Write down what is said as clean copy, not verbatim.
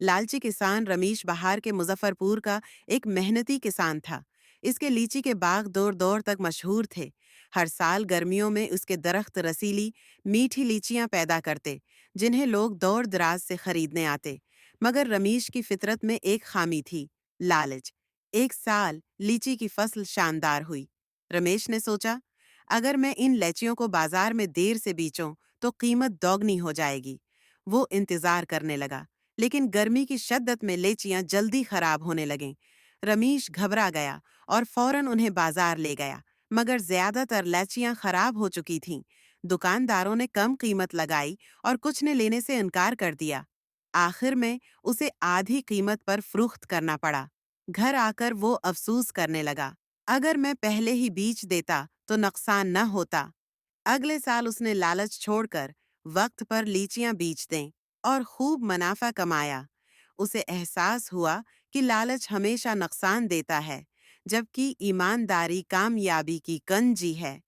लालची किसान रमेश बहार के मुजफ्फरपुर का एक मेहनती किसान था। इसके लीची के बाग दूर दूर तक मशहूर थे। हर साल गर्मियों में उसके दरख्त रसीली मीठी लीचियां पैदा करते, जिन्हें लोग दूर दराज से खरीदने आते। मगर रमेश की फितरत में एक खामी थी, लालच। एक साल लीची की फसल शानदार हुई। रमेश ने सोचा, अगर मैं इन लीचियों को बाजार में देर से बेचूं तो कीमत दोगुनी हो जाएगी। वो इंतजार करने लगा, लेकिन गर्मी की शद्दत में लीचियां जल्दी खराब होने लगीं। रमेश घबरा गया और फौरन उन्हें बाजार ले गया, मगर ज्यादातर लीचियां खराब हो चुकी थीं। दुकानदारों ने कम कीमत लगाई और कुछ ने लेने से इनकार कर दिया। आखिर में उसे आधी कीमत पर फरोख्त करना पड़ा। घर आकर वो अफसोस करने लगा, अगर मैं पहले ही बीच देता तो नुकसान न होता। अगले साल उसने लालच छोड़कर वक्त पर लीचियां बीच दें और खूब मुनाफा कमाया। उसे एहसास हुआ कि लालच हमेशा नुकसान देता है, जबकि ईमानदारी कामयाबी की कुंजी है।